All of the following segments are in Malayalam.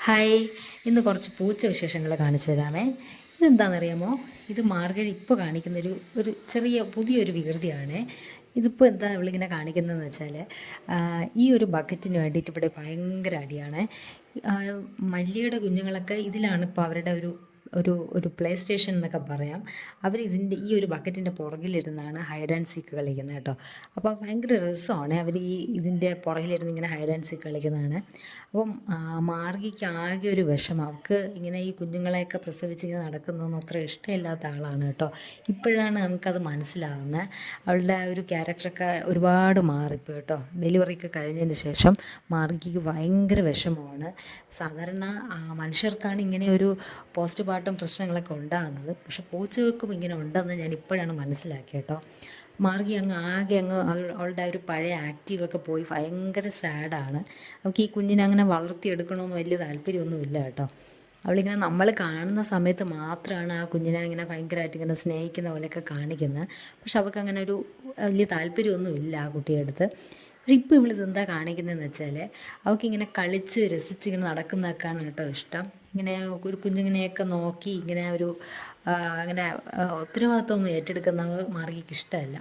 ഹായ്, ഇന്ന് കുറച്ച് പൂച്ച വിശേഷങ്ങൾ കാണിച്ചു തരാമേ. ഇതെന്താണെന്നറിയാമോ? ഇത് മാർഗഴി ഇപ്പോൾ കാണിക്കുന്നൊരു ഒരു ചെറിയ പുതിയൊരു വികൃതിയാണ്. ഇതിപ്പോൾ എന്താ ഇവളിങ്ങനെ കാണിക്കുന്നതെന്ന് വെച്ചാൽ, ഈ ഒരു ബക്കറ്റിന് വേണ്ടിയിട്ട് ഇവിടെ ഭയങ്കര അടിയാണ്. ആ, മല്ലിയുടെ കുഞ്ഞുങ്ങളൊക്കെ ഇതിലാണ് ഇപ്പോൾ അവരുടെ ഒരു ഒരു ഒരു പ്ലേ സ്റ്റേഷൻ എന്നൊക്കെ പറയാം. അവർ ഇതിൻ്റെ ഈ ഒരു ബക്കറ്റിൻ്റെ പുറകിലിരുന്നാണ് ഹൈഡ് ആൻഡ് സീക്ക് കളിക്കുന്നത് കേട്ടോ. അപ്പോൾ ഭയങ്കര രസമാണ് അവർ ഈ ഇതിൻ്റെ പുറകിലിരുന്ന് ഇങ്ങനെ ഹൈഡ് ആൻഡ് സീക്ക് കളിക്കുന്നതാണ്. അപ്പം മാർഗിക്ക് ആകെ ഒരു വിഷമം, അവൾക്ക് ഇങ്ങനെ ഈ കുഞ്ഞുങ്ങളെയൊക്കെ പ്രസവിച്ച് ഇങ്ങനെ നടക്കുന്നതൊന്നും അത്ര ഇഷ്ടമില്ലാത്ത ആളാണ് കേട്ടോ. ഇപ്പോഴാണ് നമുക്കത് മനസ്സിലാകുന്നത്. അവളുടെ ആ ഒരു ക്യാരക്ടറൊക്കെ ഒരുപാട് മാറിപ്പോയി കേട്ടോ. ഡെലിവറിയൊക്കെ കഴിഞ്ഞതിന് ശേഷം മാർഗിക്ക് ഭയങ്കര വിഷമമാണ്. സാധാരണ മനുഷ്യർക്കാണ് ഇങ്ങനെ ഒരു പോസ്റ്റ് പാർട്ടം പ്രശ്നങ്ങളൊക്കെ ഉണ്ടാകുന്നത്, പക്ഷെ പൂച്ചകൾക്കും ഇങ്ങനെ ഉണ്ടെന്ന് ഞാൻ ഇപ്പോഴാണ് മനസ്സിലാക്കിയത് കേട്ടോ. മാർഗി ആകെ അവളുടെ ഒരു പഴയ ആക്റ്റീവൊക്കെ പോയി ഭയങ്കര സാഡാണ്. അവൾക്ക് ഈ കുഞ്ഞിനെ അങ്ങനെ വളർത്തിയെടുക്കണമെന്ന് വലിയ താല്പര്യമൊന്നുമില്ല കേട്ടോ. അവളിങ്ങനെ നമ്മൾ കാണുന്ന സമയത്ത് മാത്രമാണ് ആ കുഞ്ഞിനെ ഇങ്ങനെ ഭയങ്കരമായിട്ട് ഇങ്ങനെ സ്നേഹിക്കുന്ന പോലെയൊക്കെ കാണിക്കുന്നത്. പക്ഷെ അവൾക്ക് അങ്ങനെ ഒരു വലിയ താല്പര്യമൊന്നുമില്ല ആ കുട്ടിയുടെ അടുത്ത്. പക്ഷെ ഇപ്പോൾ ഇവളിതെന്താ കാണിക്കുന്നതെന്ന് വെച്ചാൽ, അവൾക്കിങ്ങനെ കളിച്ച് രസിച്ചിങ്ങനെ നടക്കുന്നതൊക്കെയാണ് കേട്ടോ ഇഷ്ടം. ഇങ്ങനെ ഒരു കുഞ്ഞിനെയൊക്കെ നോക്കി ഇങ്ങനെ ഒരു അങ്ങനെ ഉത്തരവാദിത്തമൊന്നും ഏറ്റെടുക്കുന്നത് മാർഗിക്ക് ഇഷ്ടമല്ല.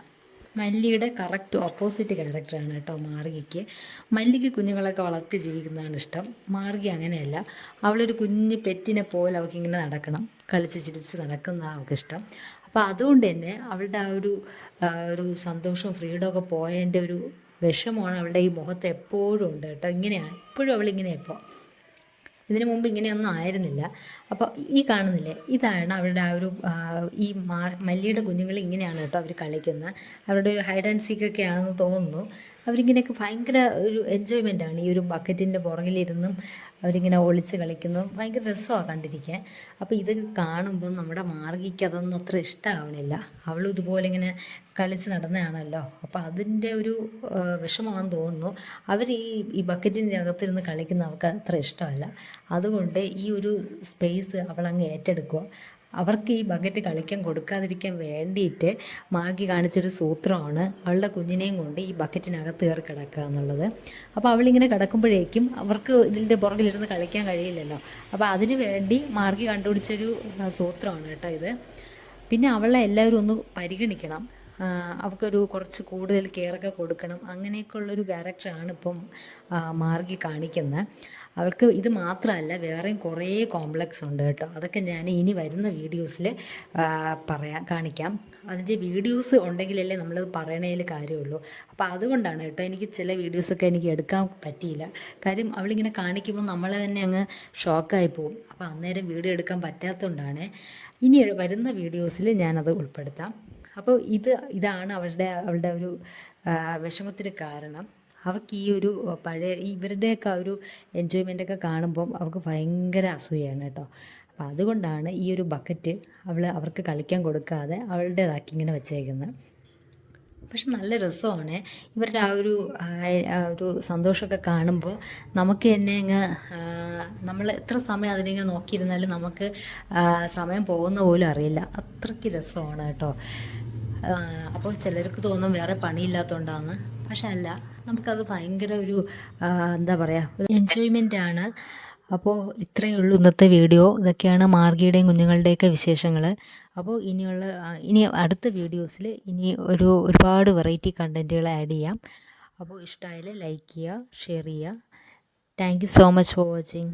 മല്ലിയുടെ കറക്റ്റ് ഓപ്പോസിറ്റ് ക്യാരക്ടറാണ് കേട്ടോ മാർഗിക്ക്. മല്ലിക്ക് കുഞ്ഞുങ്ങളൊക്കെ വളർത്തി ജീവിക്കുന്നതാണ് ഇഷ്ടം. മാർഗി അങ്ങനെയല്ല. അവളൊരു കുഞ്ഞ് പെറ്റിനെ പോലെ അവൾക്കിങ്ങനെ നടക്കണം, കളിച്ച് ചിരിച്ച് നടക്കുന്നതാണ് അവൾക്കിഷ്ടം. അപ്പോൾ അതുകൊണ്ട് തന്നെ അവളുടെ ആ ഒരു സന്തോഷവും ഫ്രീഡമൊക്കെ പോയതിൻ്റെ ഒരു വിഷമമാണ് അവളുടെ ഈ മുഖത്ത് എപ്പോഴും ഉണ്ട് കേട്ടോ. ഇങ്ങനെയാണ് ഇപ്പോഴും അവളിങ്ങനെയാണ് ഇപ്പോൾ. ഇതിനു മുമ്പ് ഇങ്ങനെയൊന്നും ആയിരുന്നില്ല. അപ്പോൾ ഈ കാണുന്നില്ലേ, ഇതാണ് അവരുടെ ആ ഒരു ഈ മല്ലിയുടെ കുഞ്ഞുങ്ങൾ ഇങ്ങനെയാണ് കേട്ടോ അവർ കളിക്കുന്നത്. അവരുടെ ഒരു ഹൈഡ് ആൻഡ് സീക്കൊക്കെ ആണെന്ന് തോന്നുന്നു. അവരിങ്ങനെയൊക്കെ ഭയങ്കര ഒരു എൻജോയ്മെൻറ്റാണ്. ഈ ഒരു ബക്കറ്റിൻ്റെ പുറകിലിരുന്നും അവരിങ്ങനെ ഒളിച്ച് കളിക്കുന്നു. ഭയങ്കര രസമാണ് കണ്ടിരിക്കാൻ. അപ്പോൾ ഇത് കാണുമ്പോൾ നമ്മുടെ മാർഗിക്ക് അതൊന്നും അത്ര ഇഷ്ടമാവണില്ല. അവളും ഇതുപോലെ ഇങ്ങനെ കളിച്ച് നടന്നതാണല്ലോ. അപ്പോൾ അതിൻ്റെ ഒരു വിഷമമാണെന്ന് തോന്നുന്നു. അവർ ഈ ബക്കറ്റിൻ്റെ അകത്തിരുന്ന് കളിക്കുന്ന അവൾക്ക് അത്ര ഇഷ്ടമല്ല. അതുകൊണ്ട് ഈ ഒരു സ്പേസ് അവളങ്ങ് ഏറ്റെടുക്കുക. അവർക്ക് ഈ ബക്കറ്റ് കളിക്കാൻ കൊടുക്കാതിരിക്കാൻ വേണ്ടിയിട്ട് മാർഗി കാണിച്ചൊരു സൂത്രമാണ് അവളുടെ കുഞ്ഞിനെയും കൊണ്ട് ഈ ബക്കറ്റിനകത്ത് കയറി കിടക്കുക എന്നുള്ളത്. അപ്പോൾ അവളിങ്ങനെ കിടക്കുമ്പോഴേക്കും അവർക്ക് ഇതിൻ്റെ പുറകിലിരുന്ന് കളിക്കാൻ കഴിയില്ലല്ലോ. അപ്പോൾ അതിന് വേണ്ടി മാർഗി കണ്ടുപിടിച്ചൊരു സൂത്രമാണ് കേട്ടോ ഇത്. പിന്നെ അവളെ എല്ലാവരും ഒന്ന് പരിഗണിക്കണം, അവൾക്കൊരു കുറച്ച് കൂടുതൽ കെയറൊക്കെ കൊടുക്കണം. അങ്ങനെയൊക്കെ ഉള്ളൊരു ക്യാരക്ടറാണ് ഇപ്പം മാർഗി കാണിക്കുന്നത്. അവൾക്ക് ഇത് മാത്രമല്ല, വേറെയും കുറേ കോംപ്ലക്സ് ഉണ്ട് കേട്ടോ. അതൊക്കെ ഞാൻ ഇനി വരുന്ന വീഡിയോസിൽ കാണിക്കാം. അതിൻ്റെ വീഡിയോസ് ഉണ്ടെങ്കിലല്ലേ നമ്മൾ പറയണതിൽ കാര്യമുള്ളൂ. അപ്പോൾ അതുകൊണ്ടാണ് കേട്ടോ എനിക്ക് ചില വീഡിയോസൊക്കെ എനിക്ക് എടുക്കാൻ പറ്റിയില്ല. കാര്യം അവളിങ്ങനെ കാണിക്കുമ്പോൾ നമ്മൾ തന്നെ അങ്ങ് ഷോക്കായി പോകും. അപ്പോൾ അന്നേരം വീഡിയോ എടുക്കാൻ പറ്റാത്തതുകൊണ്ടാണ്. ഇനി വരുന്ന വീഡിയോസിൽ ഞാനത് ഉൾപ്പെടുത്താം. അപ്പോൾ ഇതാണ് അവളുടെ ഒരു വിഷമത്തിന് കാരണം. അവൾക്ക് ഈ ഒരു പഴയ ഇവരുടെയൊക്കെ ഒരു എൻജോയ്മെൻ്റൊക്കെ കാണുമ്പം അവൾക്ക് ഭയങ്കര അസൂയാണ് കേട്ടോ. അപ്പോൾ അതുകൊണ്ടാണ് ഈ ഒരു ബക്കറ്റ് അവർക്ക് കളിക്കാൻ കൊടുക്കാതെ അവളുടേതാക്കി ഇങ്ങനെ വെച്ചേക്കുന്നത്. പക്ഷെ നല്ല രസമാണ് ഇവരുടെ ആ ഒരു സന്തോഷമൊക്കെ കാണുമ്പോൾ. നമുക്ക് തന്നെ അങ്ങ് നമ്മൾ എത്ര സമയം അതിനിങ്ങനെ നോക്കിയിരുന്നാലും നമുക്ക് സമയം പോകുന്ന പോലും അറിയില്ല. അത്രയ്ക്ക് രസമാണ് കേട്ടോ. അപ്പോൾ ചിലർക്ക് തോന്നും വേറെ പണിയില്ലാത്തതുകൊണ്ടാണ്. പക്ഷെ അല്ല, നമുക്കത് ഭയങ്കര ഒരു എന്താ പറയുക, ഒരു എൻജോയ്മെൻ്റാണ്. അപ്പോൾ ഇത്രയേ ഉള്ളൂ ഇന്നത്തെ വീഡിയോ. ഇതൊക്കെയാണ് മാർഗിയുടെയും കുഞ്ഞുങ്ങളുടെയൊക്കെ വിശേഷങ്ങൾ. അപ്പോൾ ഇനി അടുത്ത വീഡിയോസിൽ ഇനി ഒരുപാട് വെറൈറ്റി കണ്ടൻറ്റുകൾ ആഡ് ചെയ്യാം. അപ്പോൾ ഇഷ്ടമായാൽ ലൈക്ക് ചെയ്യുക, ഷെയർ ചെയ്യുക. Thank you so much for watching.